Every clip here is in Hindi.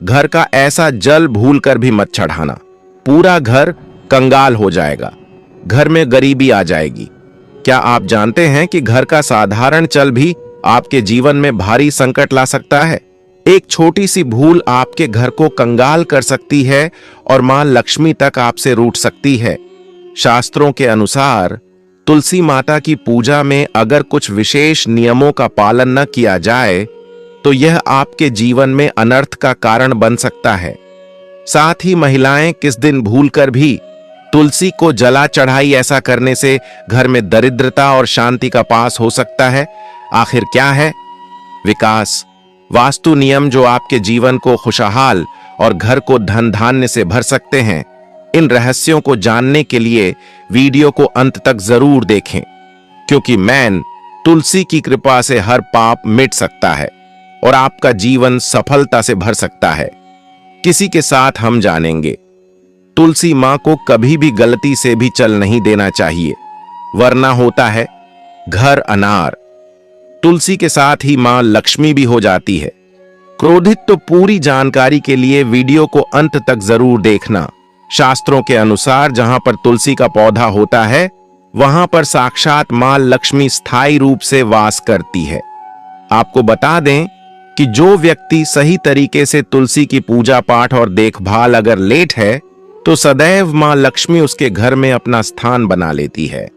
घर का ऐसा जल भूल कर भी मत चढ़ाना, पूरा घर कंगाल हो जाएगा, घर में गरीबी आ जाएगी। क्या आप जानते हैं कि घर का साधारण जल भी आपके जीवन में भारी संकट ला सकता है? एक छोटी सी भूल आपके घर को कंगाल कर सकती है और मां लक्ष्मी तक आपसे रूठ सकती है। शास्त्रों के अनुसार तुलसी माता की पूजा में अगर कुछ विशेष नियमों का पालन न किया जाए तो यह आपके जीवन में अनर्थ का कारण बन सकता है। साथ ही महिलाएं किस दिन भूलकर भी तुलसी को जला चढ़ाई, ऐसा करने से घर में दरिद्रता और शांति का पास हो सकता है। आखिर क्या है? विकास, वास्तु नियम जो आपके जीवन को खुशहाल और घर को धन धान्य से भर सकते हैं। इन रहस्यों को जानने के लिए वीडियो को अंत तक जरूर देखें, क्योंकि मैन तुलसी की कृपा से हर पाप मिट सकता है और आपका जीवन सफलता से भर सकता है। किसी के साथ हम जानेंगे, तुलसी मां को कभी भी गलती से भी चल नहीं देना चाहिए, वरना होता है घर अनार। तुलसी के साथ ही मां लक्ष्मी भी हो जाती है। क्रोधित तो पूरी जानकारी के लिए वीडियो को अंत तक जरूर देखना। शास्त्रों के अनुसार जहां पर तुलसी का पौधा होता है वहां पर साक्षात मां लक्ष्मी स्थायी रूप से वास करती है। आपको बता दें कि जो व्यक्ति सही तरीके से तुलसी की पूजा पाठ और देखभाल अगर लेट है तो सदैव मां लक्ष्मी उसके घर में अपना स्थान बना लेती है।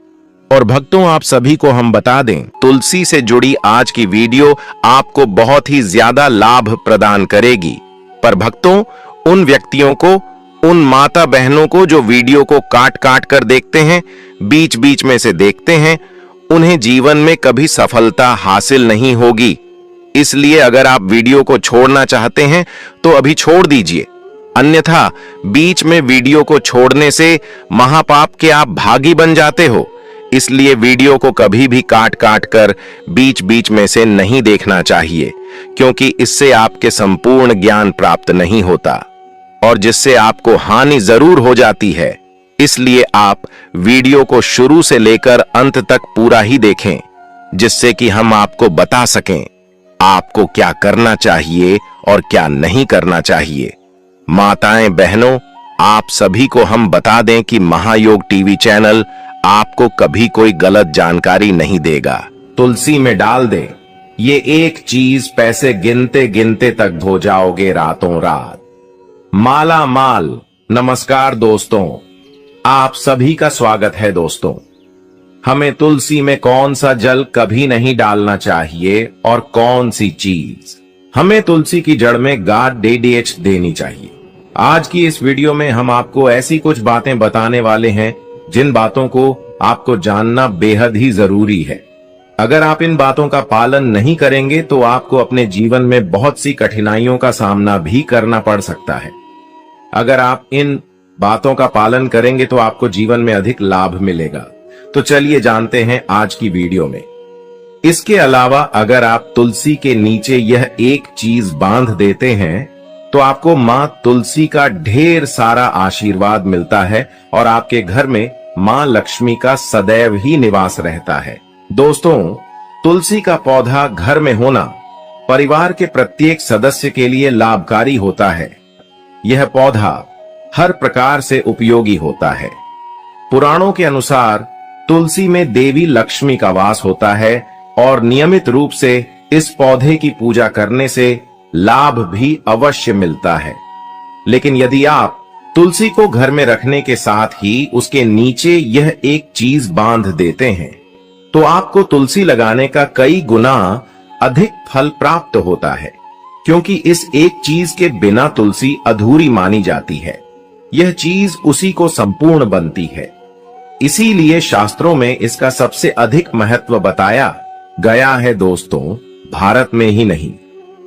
और भक्तों, आप सभी को हम बता दें, तुलसी से जुड़ी आज की वीडियो आपको बहुत ही ज्यादा लाभ प्रदान करेगी। पर भक्तों, उन व्यक्तियों को, उन माता बहनों को जो वीडियो को काट काट कर देखते हैं, बीच बीच में से देखते हैं, उन्हें जीवन में कभी सफलता हासिल नहीं होगी। इसलिए अगर आप वीडियो को छोड़ना चाहते हैं तो अभी छोड़ दीजिए, अन्यथा बीच में वीडियो को छोड़ने से महापाप के आप भागी बन जाते हो। इसलिए वीडियो को कभी भी काट काट कर बीच बीच में से नहीं देखना चाहिए, क्योंकि इससे आपके संपूर्ण ज्ञान प्राप्त नहीं होता और जिससे आपको हानि जरूर हो जाती है। इसलिए आप वीडियो को शुरू से लेकर अंत तक पूरा ही देखें, जिससे कि हम आपको बता सकें आपको क्या करना चाहिए और क्या नहीं करना चाहिए। माताएं बहनों, आप सभी को हम बता दें कि महायोग टीवी चैनल आपको कभी कोई गलत जानकारी नहीं देगा। तुलसी में डाल दें ये एक चीज, पैसे गिनते गिनते तक हो जाओगे रातों रात। माला माल। नमस्कार दोस्तों, आप सभी का स्वागत है। दोस्तों, हमें तुलसी में कौन सा जल कभी नहीं डालना चाहिए और कौन सी चीज हमें तुलसी की जड़ में गाद DDH देनी चाहिए। आज की इस वीडियो में हम आपको ऐसी कुछ बातें बताने वाले हैं जिन बातों को आपको जानना बेहद ही जरूरी है। अगर आप इन बातों का पालन नहीं करेंगे तो आपको अपने जीवन में बहुत सी कठिनाइयों का सामना भी करना पड़ सकता है। अगर आप इन बातों का पालन करेंगे तो आपको जीवन में अधिक लाभ मिलेगा। तो चलिए जानते हैं आज की वीडियो में। इसके अलावा अगर आप तुलसी के नीचे यह एक चीज बांध देते हैं तो आपको मां तुलसी का ढेर सारा आशीर्वाद मिलता है और आपके घर में मां लक्ष्मी का सदैव ही निवास रहता है। दोस्तों, तुलसी का पौधा घर में होना परिवार के प्रत्येक सदस्य के लिए लाभकारी होता है। यह पौधा हर प्रकार से उपयोगी होता है। पुराणों के अनुसार तुलसी में देवी लक्ष्मी का वास होता है और नियमित रूप से इस पौधे की पूजा करने से लाभ भी अवश्य मिलता है। लेकिन यदि आप तुलसी को घर में रखने के साथ ही उसके नीचे यह एक चीज बांध देते हैं तो आपको तुलसी लगाने का कई गुना अधिक फल प्राप्त होता है, क्योंकि इस एक चीज के बिना तुलसी अधूरी मानी जाती है। यह चीज उसी को संपूर्ण बनती है। इसीलिए शास्त्रों में इसका सबसे अधिक महत्व बताया गया है। दोस्तों, भारत में ही नहीं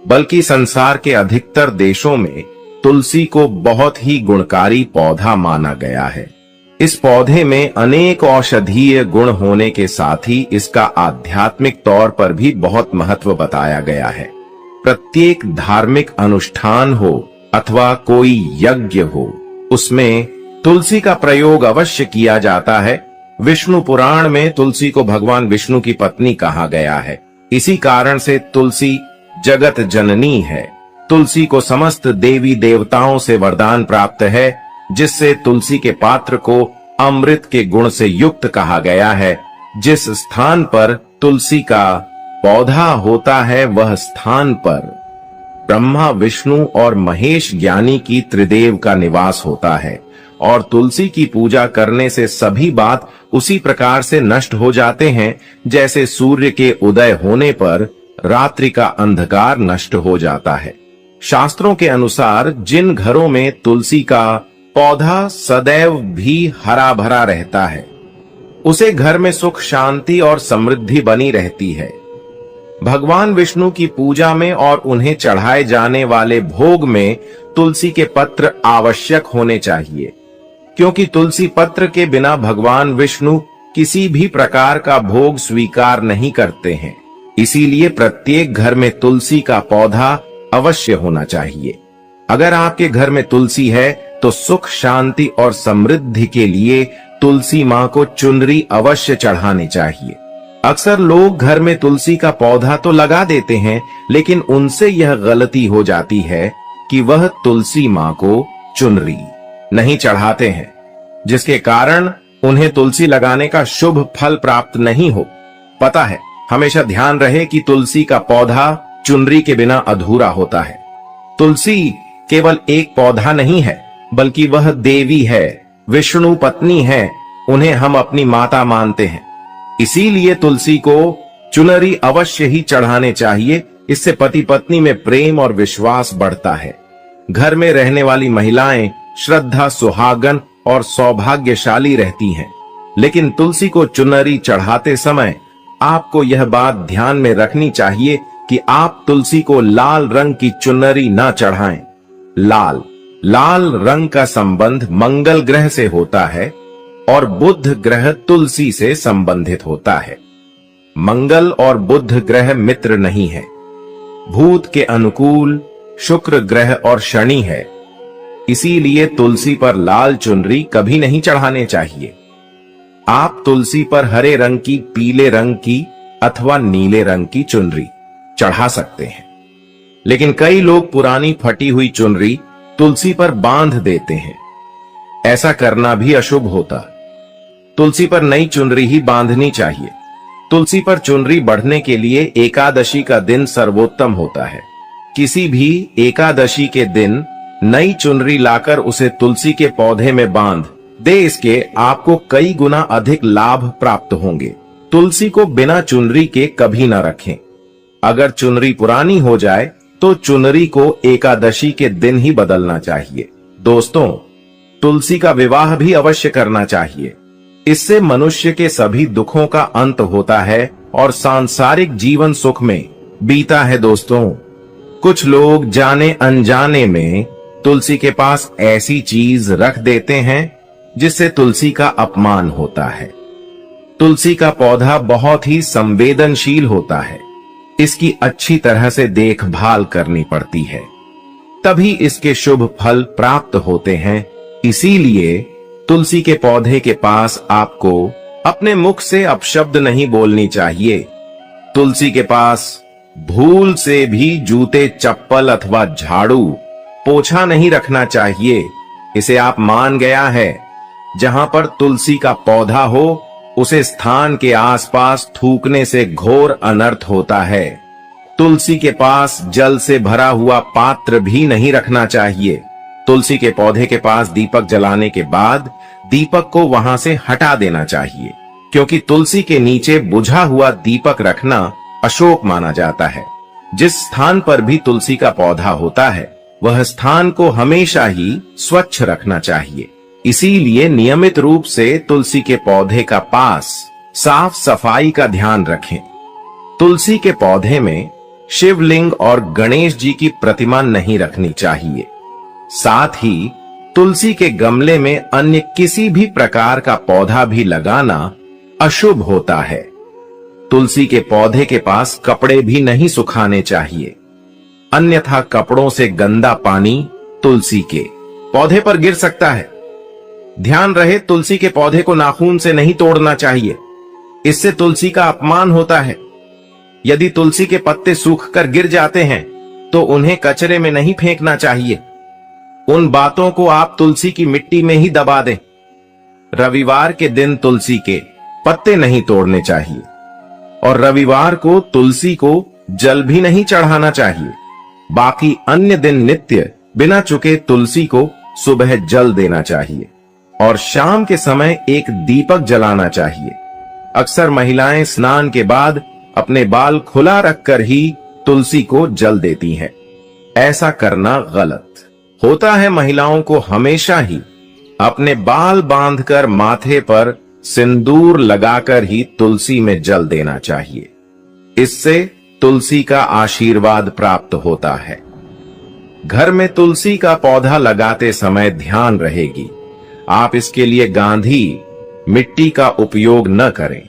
बल्कि संसार के अधिकतर देशों में तुलसी को बहुत ही गुणकारी पौधा माना गया है। इस पौधे में अनेक औषधीय गुण होने के साथ ही इसका आध्यात्मिक तौर पर भी बहुत महत्व बताया गया है। प्रत्येक धार्मिक अनुष्ठान हो अथवा कोई यज्ञ हो, उसमें तुलसी का प्रयोग अवश्य किया जाता है। विष्णु पुराण में तुलसी को भगवान विष्णु की पत्नी कहा गया है। इसी कारण से तुलसी जगत जननी है। तुलसी को समस्त देवी देवताओं से वरदान प्राप्त है, जिससे तुलसी के पात्र को अमृत के गुण से युक्त कहा गया है। जिस स्थान पर तुलसी का पौधा होता है, वह स्थान पर ब्रह्मा, विष्णु और महेश ज्ञानी की त्रिदेव का निवास होता है। और तुलसी की पूजा करने से सभी बात उसी प्रकार से नष्ट हो जाते हैं, जैसे सूर्य के उदय होने पर रात्रि का अंधकार नष्ट हो जाता है। शास्त्रों के अनुसार जिन घरों में तुलसी का पौधा सदैव भी हरा भरा रहता है, उसे घर में सुख, शांति और समृद्धि बनी रहती है। भगवान विष्णु की पूजा में और उन्हें चढ़ाए जाने वाले भोग में तुलसी के पत्र आवश्यक होने चाहिए, क्योंकि तुलसी पत्र के बिना भगवान विष्णु किसी भी प्रकार का भोग स्वीकार नहीं करते हैं। इसीलिए प्रत्येक घर में तुलसी का पौधा अवश्य होना चाहिए। अगर आपके घर में तुलसी है तो सुख, शांति और समृद्धि के लिए तुलसी मां को चुनरी अवश्य चढ़ानी चाहिए। अक्सर लोग घर में तुलसी का पौधा तो लगा देते हैं, लेकिन उनसे यह गलती हो जाती है कि वह तुलसी मां को चुनरी नहीं चढ़ाते हैं, जिसके कारण उन्हें तुलसी लगाने का शुभ फल प्राप्त नहीं हो। पता है, हमेशा ध्यान रहे कि तुलसी का पौधा चुनरी के बिना अधूरा होता है। तुलसी केवल एक पौधा नहीं है, बल्कि वह देवी है, विष्णु पत्नी है। उन्हें हम अपनी माता मानते हैं। इसीलिए तुलसी को चुनरी अवश्य ही चढ़ाने चाहिए। इससे पति पत्नी में प्रेम और विश्वास बढ़ता है। घर में रहने वाली महिलाएं श्रद्धा, सुहागन और सौभाग्यशाली रहती हैं। लेकिन तुलसी को चुनरी चढ़ाते समय आपको यह बात ध्यान में रखनी चाहिए कि आप तुलसी को लाल रंग की चुनरी न चढ़ाएं। लाल रंग का संबंध मंगल ग्रह से होता है और बुध ग्रह तुलसी से संबंधित होता है। मंगल और बुध ग्रह मित्र नहीं है। भूत के अनुकूल शुक्र ग्रह और शनि है। इसीलिए तुलसी पर लाल चुनरी कभी नहीं चढ़ाने चाहिए। आप तुलसी पर हरे रंग की, पीले रंग की अथवा नीले रंग की चुनरी चढ़ा सकते हैं। लेकिन कई लोग पुरानी फटी हुई चुनरी तुलसी पर बांध देते हैं। ऐसा करना भी अशुभ होता। तुलसी पर नई चुनरी ही बांधनी चाहिए। तुलसी पर चुनरी बढ़ने के लिए एकादशी का दिन सर्वोत्तम होता है। किसी भी एकादशी के दिन नई चुनरी लाकर उसे तुलसी के पौधे में बांध दे, इसके आपको कई गुना अधिक लाभ प्राप्त होंगे। तुलसी को बिना चुनरी के कभी न रखें। अगर चुनरी पुरानी हो जाए तो चुनरी को एकादशी के दिन ही बदलना चाहिए। दोस्तों, तुलसी का विवाह भी अवश्य करना चाहिए। इससे मनुष्य के सभी दुखों का अंत होता है और सांसारिक जीवन सुख में बीता है। दोस्तों, कुछ लोग जाने अनजाने में तुलसी के पास ऐसी चीज रख देते हैं जिससे तुलसी का अपमान होता है। तुलसी का पौधा बहुत ही संवेदनशील होता है। इसकी अच्छी तरह से देखभाल करनी पड़ती है, तभी इसके शुभ फल प्राप्त होते हैं। इसीलिए तुलसी के पौधे के पास आपको अपने मुख से अपशब्द नहीं बोलनी चाहिए। तुलसी के पास भूल से भी जूते, चप्पल अथवा झाड़ू, पोछा नहीं रखना चाहिए। इसे आप मान गया है, जहां पर तुलसी का पौधा हो उसे स्थान के आसपास थूकने से घोर अनर्थ होता है। तुलसी के पास जल से भरा हुआ पात्र भी नहीं रखना चाहिए। तुलसी के पौधे के पास दीपक जलाने के बाद दीपक को वहां से हटा देना चाहिए, क्योंकि तुलसी के नीचे बुझा हुआ दीपक रखना अशुभ माना जाता है। जिस स्थान पर भी तुलसी का पौधा होता है, वह स्थान को हमेशा ही स्वच्छ रखना चाहिए। इसीलिए नियमित रूप से तुलसी के पौधे का पास साफ सफाई का ध्यान रखें। तुलसी के पौधे में शिवलिंग और गणेश जी की प्रतिमा नहीं रखनी चाहिए। साथ ही तुलसी के गमले में अन्य किसी भी प्रकार का पौधा भी लगाना अशुभ होता है। तुलसी के पौधे के पास कपड़े भी नहीं सुखाने चाहिए, अन्यथा कपड़ों से गंदा पानी तुलसी के पौधे पर गिर सकता है। ध्यान रहे, तुलसी के पौधे को नाखून से नहीं तोड़ना चाहिए, इससे तुलसी का अपमान होता है। यदि तुलसी के पत्ते सूखकर गिर जाते हैं तो उन्हें कचरे में नहीं फेंकना चाहिए। उन बातों को आप तुलसी की मिट्टी में ही दबा दें। रविवार के दिन तुलसी के पत्ते नहीं तोड़ने चाहिए और रविवार को तुलसी को जल भी नहीं चढ़ाना चाहिए। बाकी अन्य दिन नित्य बिना चुके तुलसी को सुबह जल देना चाहिए और शाम के समय एक दीपक जलाना चाहिए। अक्सर महिलाएं स्नान के बाद अपने बाल खुला रखकर ही तुलसी को जल देती हैं। ऐसा करना गलत होता है। महिलाओं को हमेशा ही अपने बाल बांधकर माथे पर सिंदूर लगाकर ही तुलसी में जल देना चाहिए। इससे तुलसी का आशीर्वाद प्राप्त होता है। घर में तुलसी का पौधा लगाते समय ध्यान रहेगी, आप इसके लिए गांधी मिट्टी का उपयोग न करें।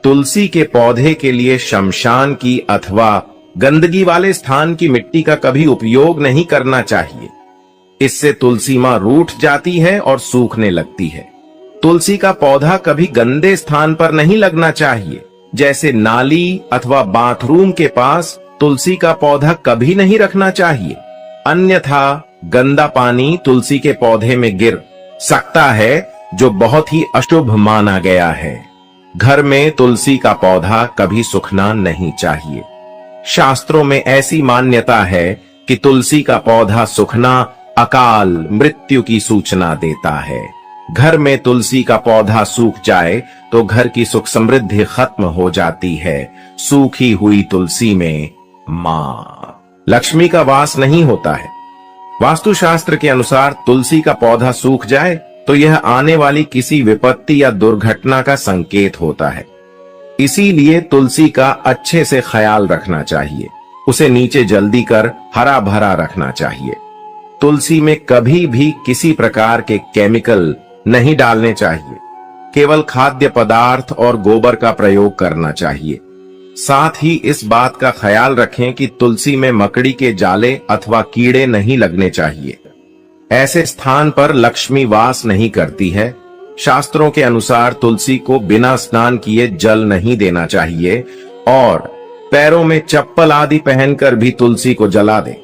तुलसी के पौधे के लिए शमशान की अथवा गंदगी वाले स्थान की मिट्टी का कभी उपयोग नहीं करना चाहिए। इससे तुलसी मां रूठ जाती है और सूखने लगती है। तुलसी का पौधा कभी गंदे स्थान पर नहीं लगना चाहिए, जैसे नाली अथवा बाथरूम के पास तुलसी का पौधा कभी नहीं रखना चाहिए। अन्यथा गंदा पानी तुलसी के पौधे में गिर सकता है, जो बहुत ही अशुभ माना गया है। घर में तुलसी का पौधा कभी सूखना नहीं चाहिए। शास्त्रों में ऐसी मान्यता है कि तुलसी का पौधा सूखना अकाल मृत्यु की सूचना देता है। घर में तुलसी का पौधा सूख जाए तो घर की सुख समृद्धि खत्म हो जाती है। सूखी हुई तुलसी में मां लक्ष्मी का वास नहीं होता है। वास्तुशास्त्र के अनुसार तुलसी का पौधा सूख जाए तो यह आने वाली किसी विपत्ति या दुर्घटना का संकेत होता है। इसीलिए तुलसी का अच्छे से ख्याल रखना चाहिए। उसे नीचे जल्दी कर हरा भरा रखना चाहिए। तुलसी में कभी भी किसी प्रकार के केमिकल नहीं डालने चाहिए। केवल खाद्य पदार्थ और गोबर का प्रयोग करना चाहिए। साथ ही इस बात का ख्याल रखें कि तुलसी में मकड़ी के जाले अथवा कीड़े नहीं लगने चाहिए। ऐसे स्थान पर लक्ष्मी वास नहीं करती है। शास्त्रों के अनुसार तुलसी को बिना स्नान किए जल नहीं देना चाहिए और पैरों में चप्पल आदि पहनकर भी तुलसी को जला दें।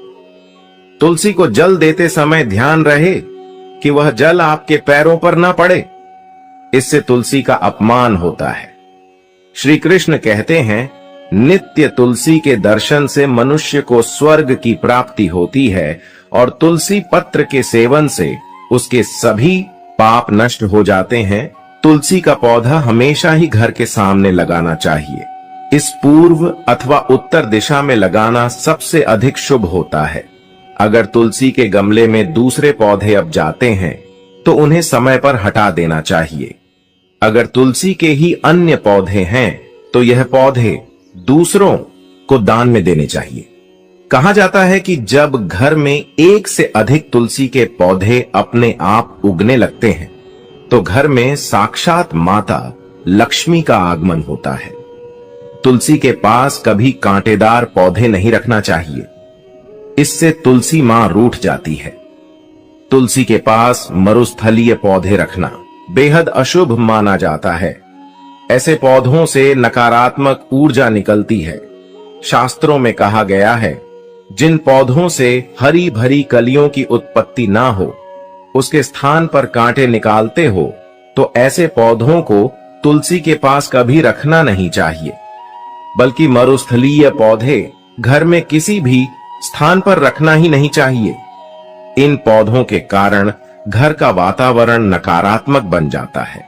तुलसी को जल देते समय ध्यान रहे कि वह जल आपके पैरों पर न पड़े, इससे तुलसी का अपमान होता है। श्री कृष्ण कहते हैं, नित्य तुलसी के दर्शन से मनुष्य को स्वर्ग की प्राप्ति होती है और तुलसी पत्र के सेवन से उसके सभी पाप नष्ट हो जाते हैं। तुलसी का पौधा हमेशा ही घर के सामने लगाना चाहिए। इस पूर्व अथवा उत्तर दिशा में लगाना सबसे अधिक शुभ होता है। अगर तुलसी के गमले में दूसरे पौधे अब जाते हैं तो उन्हें समय पर हटा देना चाहिए। अगर तुलसी के ही अन्य पौधे हैं तो यह पौधे दूसरों को दान में देने चाहिए। कहा जाता है कि जब घर में एक से अधिक तुलसी के पौधे अपने आप उगने लगते हैं तो घर में साक्षात माता लक्ष्मी का आगमन होता है। तुलसी के पास कभी कांटेदार पौधे नहीं रखना चाहिए, इससे तुलसी मां रूठ जाती है। तुलसी के पास मरुस्थलीय पौधे रखना बेहद अशुभ माना जाता है। ऐसे पौधों से नकारात्मक ऊर्जा निकलती है। शास्त्रों में कहा गया है, जिन पौधों से हरी भरी कलियों की उत्पत्ति ना हो, उसके स्थान पर कांटे निकालते हो, तो ऐसे पौधों को तुलसी के पास कभी रखना नहीं चाहिए। बल्कि मरुस्थलीय पौधे घर में किसी भी स्थान पर रखना ही नहीं चाहिए। इन पौधों के कारण घर का वातावरण नकारात्मक बन जाता है।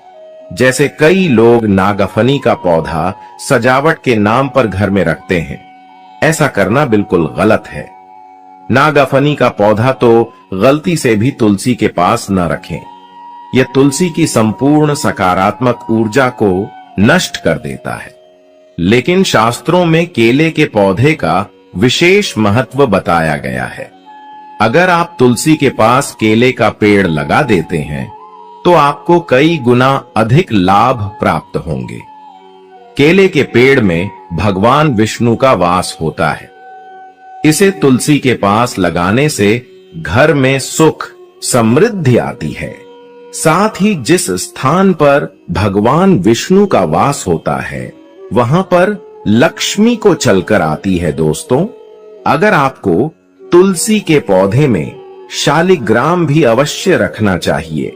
जैसे कई लोग नागफनी का पौधा सजावट के नाम पर घर में रखते हैं, ऐसा करना बिल्कुल गलत है। नागफनी का पौधा तो गलती से भी तुलसी के पास न रखें। यह तुलसी की संपूर्ण सकारात्मक ऊर्जा को नष्ट कर देता है। लेकिन शास्त्रों में केले के पौधे का विशेष महत्व बताया गया है। अगर आप तुलसी के पास केले का पेड़ लगा देते हैं तो आपको कई गुना अधिक लाभ प्राप्त होंगे। केले के पेड़ में भगवान विष्णु का वास होता है। इसे तुलसी के पास लगाने से घर में सुख समृद्धि आती है। साथ ही जिस स्थान पर भगवान विष्णु का वास होता है वहां पर लक्ष्मी को चलकर आती है। दोस्तों, अगर आपको तुलसी के पौधे में शालिग्राम भी अवश्य रखना चाहिए।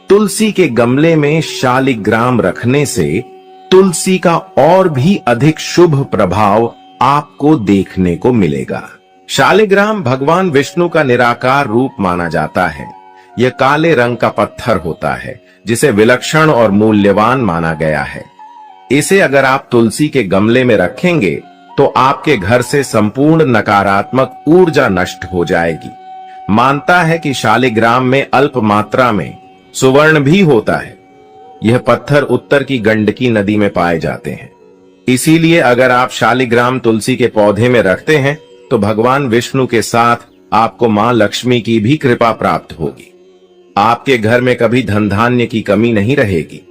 तुलसी के गमले में शालिग्राम रखने से तुलसी का और भी अधिक शुभ प्रभाव आपको देखने को मिलेगा। शालिग्राम भगवान विष्णु का निराकार रूप माना जाता है। यह काले रंग का पत्थर होता है जिसे विलक्षण और मूल्यवान माना गया है। इसे अगर आप तुलसी के गमले में रखेंगे तो आपके घर से संपूर्ण नकारात्मक ऊर्जा नष्ट हो जाएगी। मानता है कि शालिग्राम में अल्प मात्रा में सुवर्ण भी होता है। यह पत्थर उत्तर की गंडकी नदी में पाए जाते हैं। इसीलिए अगर आप शालिग्राम तुलसी के पौधे में रखते हैं तो भगवान विष्णु के साथ आपको मां लक्ष्मी की भी कृपा प्राप्त होगी। आपके घर में कभी धन धान्य की कमी नहीं रहेगी।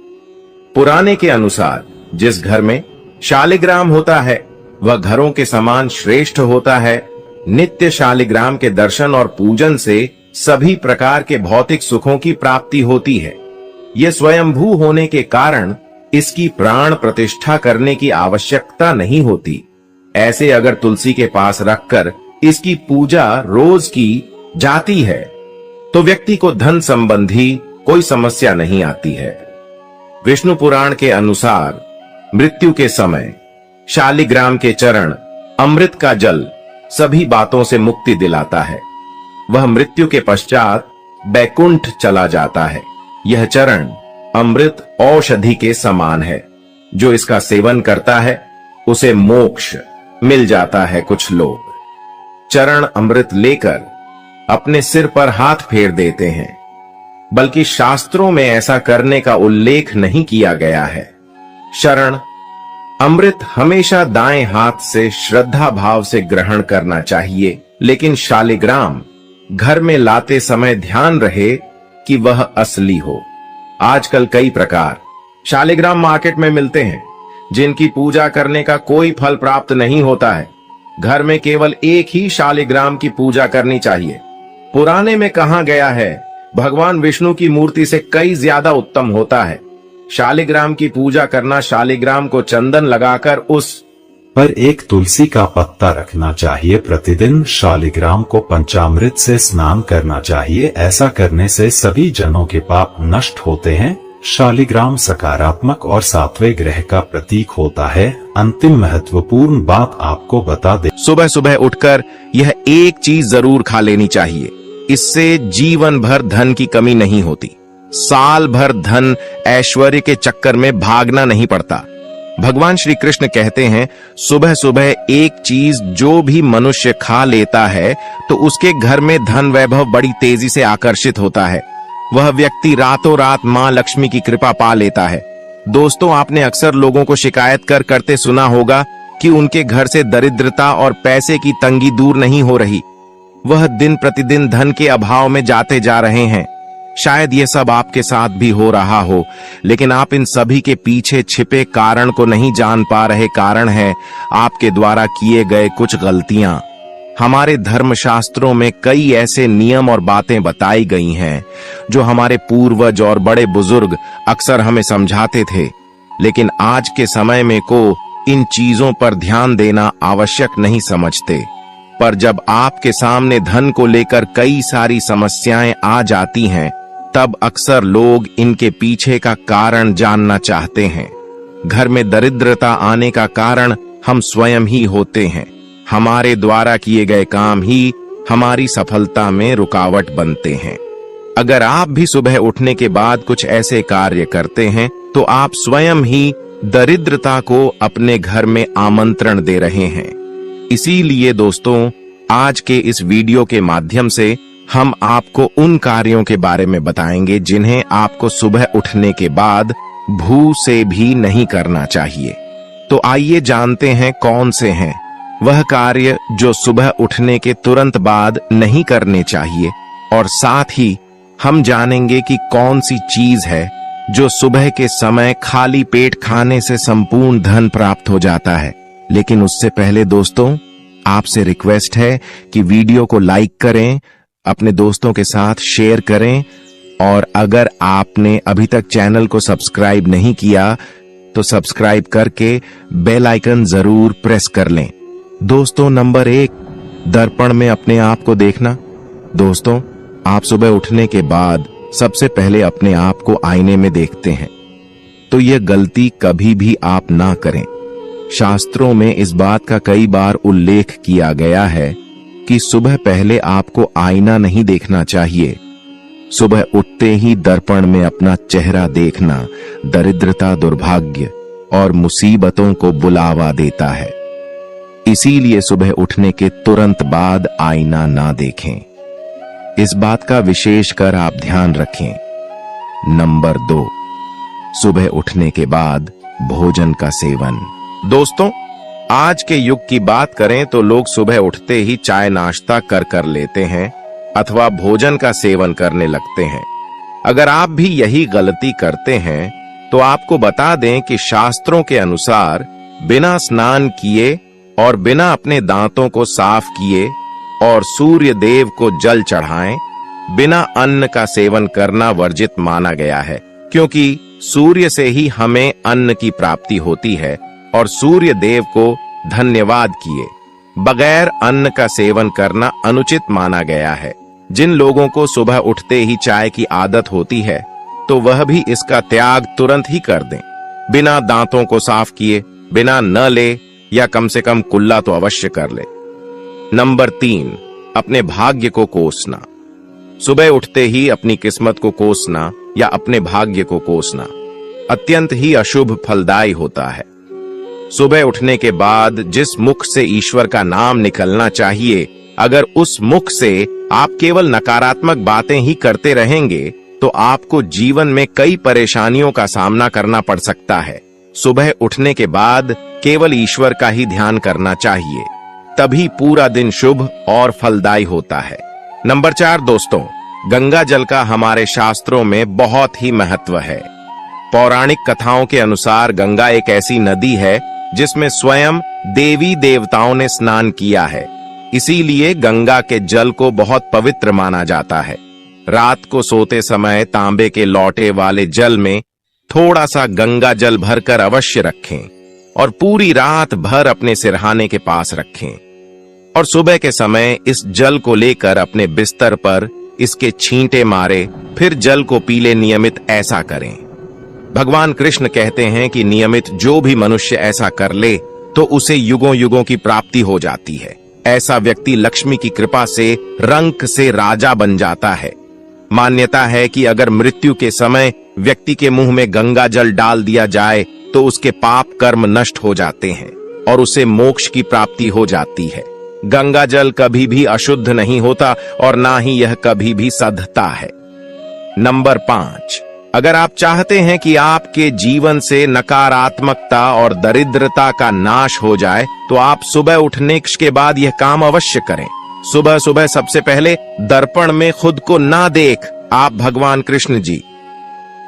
पुराने के अनुसार जिस घर में शालिग्राम होता है वह घरों के समान श्रेष्ठ होता है। नित्य शालिग्राम के दर्शन और पूजन से सभी प्रकार के भौतिक सुखों की प्राप्ति होती है। यह स्वयंभू होने के कारण इसकी प्राण प्रतिष्ठा करने की आवश्यकता नहीं होती। ऐसे अगर तुलसी के पास रखकर इसकी पूजा रोज की जाती है तो व्यक्ति को धन संबंधी कोई समस्या नहीं आती है। विष्णु पुराण के अनुसार मृत्यु के समय शालिग्राम के चरण, अमृत का जल सभी बातों से मुक्ति दिलाता है। वह मृत्यु के पश्चात बैकुंठ चला जाता है। यह चरण अमृत औषधि के समान है। जो इसका सेवन करता है उसे मोक्ष मिल जाता है। कुछ लोग चरण अमृत लेकर अपने सिर पर हाथ फेर देते हैं, बल्कि शास्त्रों में ऐसा करने का उल्लेख नहीं किया गया है। शरण अमृत हमेशा दाएं हाथ से श्रद्धा भाव से ग्रहण करना चाहिए, लेकिन शालिग्राम घर में लाते समय ध्यान रहे कि वह असली हो। आजकल कई प्रकार शालिग्राम मार्केट में मिलते हैं जिनकी पूजा करने का कोई फल प्राप्त नहीं होता है। घर में केवल एक ही शालिग्राम की पूजा करनी चाहिए। पुराने में कहा गया है भगवान विष्णु की मूर्ति से कई ज्यादा उत्तम होता है। शालिग्राम की पूजा करना, शालिग्राम को चंदन लगाकर उस पर एक तुलसी का पत्ता रखना चाहिए। प्रतिदिन शालिग्राम को पंचामृत से स्नान करना चाहिए। ऐसा करने से सभी जनों के पाप नष्ट होते हैं। शालिग्राम सकारात्मक और सात्विक ग्रह का प्रतीक होता है। अंतिम महत्वपूर्ण बात आपको बता दे, सुबह सुबह उठकर यह एक चीज जरूर खा लेनी चाहिए। इससे जीवन भर धन की कमी नहीं होती। साल भर धन ऐश्वर्य के चक्कर में भागना नहीं पड़ता। भगवान श्री कृष्ण कहते हैं सुबह सुबह एक चीज जो भी मनुष्य खा लेता है तो उसके घर में धन वैभव बड़ी तेजी से आकर्षित होता है। वह व्यक्ति रातों रात मां लक्ष्मी की कृपा पा लेता है। दोस्तों, आपने अक्सर लोगों को शिकायत करते सुना होगा कि उनके घर से दरिद्रता और पैसे की तंगी दूर नहीं हो रही। वह दिन प्रतिदिन धन के अभाव में जाते जा रहे हैं। शायद यह सब आपके साथ भी हो रहा हो, लेकिन आप इन सभी के पीछे छिपे कारण को नहीं जान पा रहे। कारण है आपके द्वारा किए गए कुछ गलतियां। हमारे धर्मशास्त्रों में कई ऐसे नियम और बातें बताई गई हैं जो हमारे पूर्वज और बड़े बुजुर्ग अक्सर हमें समझाते थे, लेकिन आज के समय में को इन चीजों पर ध्यान देना आवश्यक नहीं समझते। पर जब आपके सामने धन को लेकर कई सारी समस्याएं आ जाती हैं, तब अक्सर लोग इनके पीछे का कारण जानना चाहते हैं। घर में दरिद्रता आने का कारण हम स्वयं ही होते हैं। हमारे द्वारा किए गए काम ही हमारी सफलता में रुकावट बनते हैं। अगर आप भी सुबह उठने के बाद कुछ ऐसे कार्य करते हैं तो आप स्वयं ही दरिद्रता को अपने घर में आमंत्रण दे रहे हैं। इसीलिए दोस्तों, आज के इस वीडियो के माध्यम से हम आपको उन कार्यों के बारे में बताएंगे जिन्हें आपको सुबह उठने के बाद भू से भी नहीं करना चाहिए। तो आइए जानते हैं कौन से हैं वह कार्य जो सुबह उठने के तुरंत बाद नहीं करने चाहिए, और साथ ही हम जानेंगे कि कौन सी चीज है जो सुबह के समय खाली पेट खाने से संपूर्ण धन प्राप्त हो जाता है। लेकिन उससे पहले दोस्तों, आपसे रिक्वेस्ट है कि वीडियो को लाइक करें, अपने दोस्तों के साथ शेयर करें, और अगर आपने अभी तक चैनल को सब्सक्राइब नहीं किया तो सब्सक्राइब करके बेल आइकन जरूर प्रेस कर लें। दोस्तों, नंबर 1, दर्पण में अपने आप को देखना। दोस्तों, आप सुबह उठने के बाद सबसे पहले अपने आप को आईने में देखते हैं, तो यह गलती कभी भी आप ना करें। शास्त्रों में इस बात का कई बार उल्लेख किया गया है कि सुबह पहले आपको आईना नहीं देखना चाहिए। सुबह उठते ही दर्पण में अपना चेहरा देखना दरिद्रता, दुर्भाग्य और मुसीबतों को बुलावा देता है। इसीलिए सुबह उठने के तुरंत बाद आईना ना देखें। इस बात का विशेष कर आप ध्यान रखें। नंबर 2, सुबह उठने के बाद भोजन का सेवन। दोस्तों, आज के युग की बात करें तो लोग सुबह उठते ही चाय नाश्ता कर लेते हैं अथवा भोजन का सेवन करने लगते हैं। अगर आप भी यही गलती करते हैं तो आपको बता दें कि शास्त्रों के अनुसार बिना स्नान किए और बिना अपने दांतों को साफ किए और सूर्य देव को जल चढ़ाएं, बिना अन्न का सेवन करना वर्जित माना गया है, क्योंकि सूर्य से ही हमें अन्न की प्राप्ति होती है और सूर्य देव को धन्यवाद किए बगैर अन्न का सेवन करना अनुचित माना गया है। जिन लोगों को सुबह उठते ही चाय की आदत होती है तो वह भी इसका त्याग तुरंत ही कर दें। बिना दांतों को साफ किए बिना न ले या कम से कम कुल्ला तो अवश्य कर ले। नंबर 3, अपने भाग्य को कोसना। सुबह उठते ही अपनी किस्मत को कोसना या अपने भाग्य को कोसना अत्यंत ही अशुभ फलदायी होता है। सुबह उठने के बाद जिस मुख से ईश्वर का नाम निकलना चाहिए, अगर उस मुख से आप केवल नकारात्मक बातें ही करते रहेंगे तो आपको जीवन में कई परेशानियों का सामना करना पड़ सकता है। सुबह उठने के बाद केवल ईश्वर का ही ध्यान करना चाहिए, तभी पूरा दिन शुभ और फलदायी होता है। नंबर 4 दोस्तों, गंगा जल का हमारे शास्त्रों में बहुत ही महत्व है। पौराणिक कथाओं के अनुसार गंगा एक ऐसी नदी है जिसमें स्वयं देवी देवताओं ने स्नान किया है। इसीलिए गंगा के जल को बहुत पवित्र माना जाता है। रात को सोते समय तांबे के लौटे वाले जल में थोड़ा सा गंगा जल भरकर अवश्य रखें और पूरी रात भर अपने सिरहाने के पास रखें और सुबह के समय इस जल को लेकर अपने बिस्तर पर इसके छींटे मारे, फिर जल को पी ले। नियमित ऐसा करें। भगवान कृष्ण कहते हैं कि नियमित जो भी मनुष्य ऐसा कर ले तो उसे युगों युगों की प्राप्ति हो जाती है। ऐसा व्यक्ति लक्ष्मी की कृपा से रंक से राजा बन जाता है। मान्यता है कि अगर मृत्यु के समय व्यक्ति के मुंह में गंगा जल डाल दिया जाए तो उसके पाप कर्म नष्ट हो जाते हैं और उसे मोक्ष की प्राप्ति हो जाती है। गंगा जल कभी भी अशुद्ध नहीं होता और ना ही यह कभी भी सधता है। नंबर 5, अगर आप चाहते हैं कि आपके जीवन से नकारात्मकता और दरिद्रता का नाश हो जाए तो आप सुबह उठने के बाद यह काम अवश्य करें। सुबह सुबह सबसे पहले दर्पण में खुद को ना देख आप भगवान कृष्ण जी,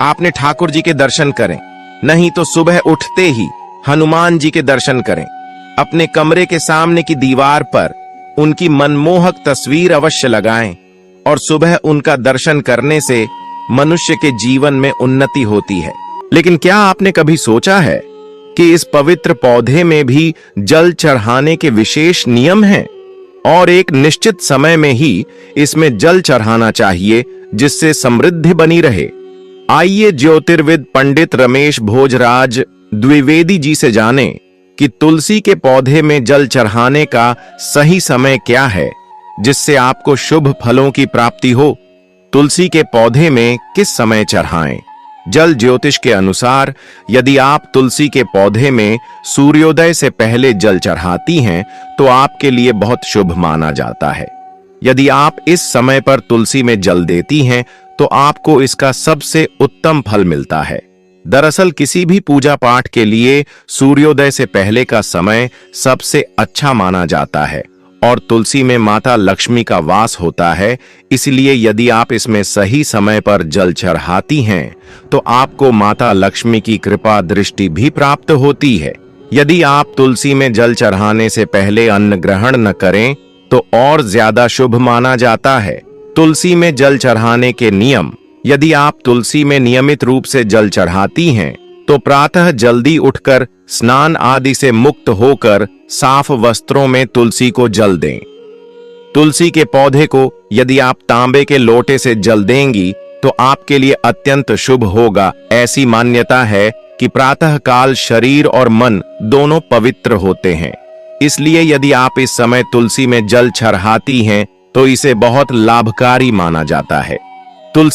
आपने ठाकुर जी के दर्शन करें, नहीं तो सुबह उठते ही हनुमान जी के दर्शन करें। अपने कमरे के सामने की दीवार पर उनकी मनमोहक तस्वीर अवश्य लगाएं और सुबह उनका दर्शन करने से मनुष्य के जीवन में उन्नति होती है। लेकिन क्या आपने कभी सोचा है कि इस पवित्र पौधे में भी जल चढ़ाने के विशेष नियम हैं और एक निश्चित समय में ही इसमें जल चढ़ाना चाहिए जिससे समृद्धि बनी रहे। आइए ज्योतिर्विद पंडित रमेश भोजराज द्विवेदी जी से जाने कि तुलसी के पौधे में जल चढ़ाने का सही समय क्या है जिससे आपको शुभ फलों की प्राप्ति हो। तुलसी के पौधे में किस समय चढ़ाएं? जल ज्योतिष के अनुसार यदि आप तुलसी के पौधे में सूर्योदय से पहले जल चढ़ाती हैं तो आपके लिए बहुत शुभ माना जाता है। यदि आप इस समय पर तुलसी में जल देती हैं तो आपको इसका सबसे उत्तम फल मिलता है। दरअसल किसी भी पूजा पाठ के लिए सूर्योदय से पहले का समय सबसे अच्छा माना जाता है और तुलसी में माता लक्ष्मी का वास होता है। इसलिए यदि आप इसमें सही समय पर जल चढ़ाती हैं तो आपको माता लक्ष्मी की कृपा दृष्टि भी प्राप्त होती है। यदि आप तुलसी में जल चढ़ाने से पहले अन्न ग्रहण न करें तो और ज्यादा शुभ माना जाता है। तुलसी में जल चढ़ाने के नियम: यदि आप तुलसी में नियमित रूप से जल चढ़ाती हैं तो प्रातः जल्दी उठकर स्नान आदि से मुक्त होकर साफ वस्त्रों में तुलसी को जल दें। तुलसी के पौधे को यदि आप तांबे के लोटे से जल देंगी तो आपके लिए अत्यंत शुभ होगा। ऐसी मान्यता है कि प्रातः काल शरीर और मन दोनों पवित्र होते हैं, इसलिए यदि आप इस समय तुलसी में जल चढ़ाती हैं तो इसे बहुत लाभकारी माना जाता है। तुलसी